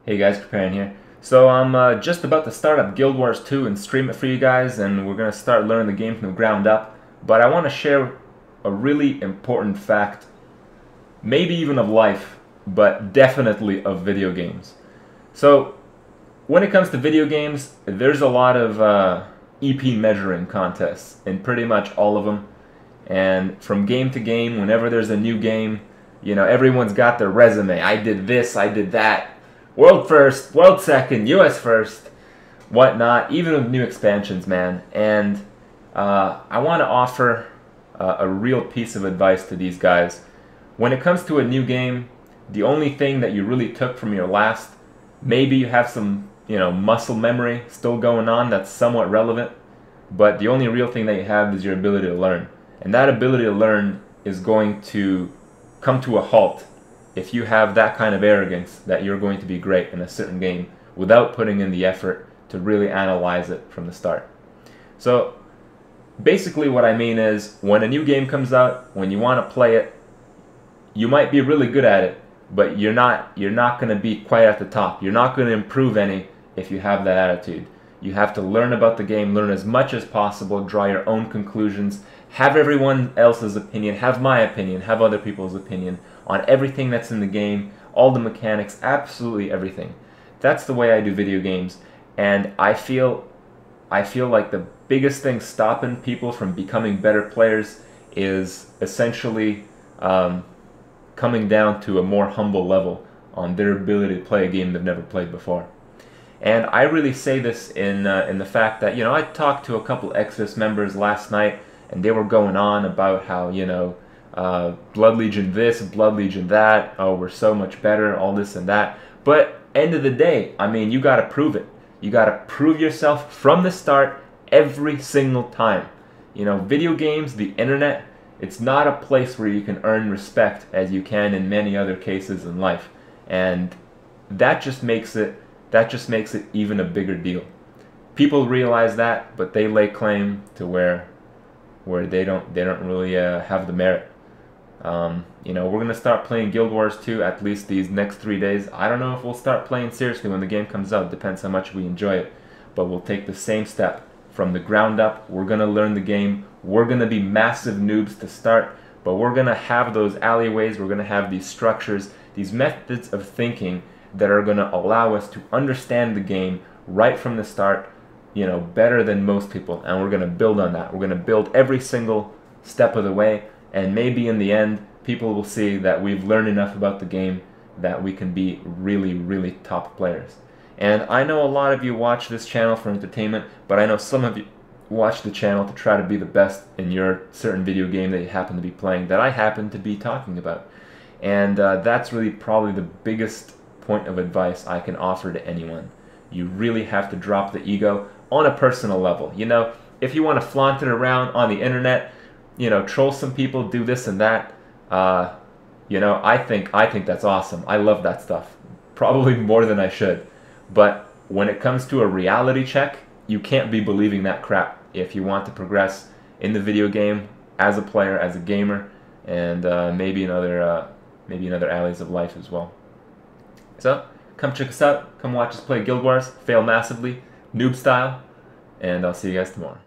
Hey guys, Preparing here. So I'm just about to start up Guild Wars 2 and stream it for you guys, and we're going to start learning the game from the ground up. But I want to share a really important fact, maybe even of life, but definitely of video games. So when it comes to video games, there's a lot of EP measuring contests in pretty much all of them. And from game to game, whenever there's a new game, you know, everyone's got their resume. I did this, I did that. World first, world second, US first, whatnot, even with new expansions, man. And I want to offer a real piece of advice to these guys. When it comes to a new game, the only thing that you really took from your last, maybe you have some, muscle memory still going on that's somewhat relevant, but the only real thing that you have is your ability to learn. And that ability to learn is going to come to a halt if you have that kind of arrogance that you're going to be great in a certain game without putting in the effort to really analyze it from the start. So basically what I mean is, when a new game comes out, when you want to play it, you might be really good at it, but you're not going to be quite at the top. You're not going to improve any if you have that attitude. You have to learn about the game, learn as much as possible, draw your own conclusions, have everyone else's opinion, have my opinion, have other people's opinion on everything that's in the game, all the mechanics, absolutely everything. That's the way I do video games, and I feel like the biggest thing stopping people from becoming better players is essentially coming down to a more humble level on their ability to play a game they've never played before. And I really say this in the fact that, I talked to a couple Exodus members last night, and they were going on about how, Blood Legion this, Blood Legion that, oh, we're so much better, all this and that. But end of the day, I mean, you got to prove it. You got to prove yourself from the start every single time. Video games, the internet, it's not a place where you can earn respect as you can in many other cases in life. And that just makes it even a bigger deal. People realize that, but they lay claim to where they don't really have the merit. We're gonna start playing Guild Wars 2 at least these next 3 days. I don't know if we'll start playing seriously when the game comes out. Depends how much we enjoy it. But we'll take the same step from the ground up. We're gonna learn the game. We're gonna be massive noobs to start, but we're gonna have those alleyways. We're gonna have these structures, these methods of thinking that are gonna allow us to understand the game right from the start, better than most people. And we're gonna build on that. We're gonna build every single step of the way. And maybe in the end, people will see that we've learned enough about the game that we can be really, really top players. And I know a lot of you watch this channel for entertainment, but I know some of you watch the channel to try to be the best in your certain video game that you happen to be playing, that I happen to be talking about. And that's really probably the biggest point of advice I can offer to anyone. You really have to drop the ego on a personal level. If you want to flaunt it around on the internet, troll some people, do this and that. I think that's awesome. I love that stuff. Probably more than I should. But when it comes to a reality check, you can't be believing that crap if you want to progress in the video game as a player, as a gamer, and maybe in other alleys of life as well. So come check us out. Come watch us play Guild Wars. Fail massively, noob style, and I'll see you guys tomorrow.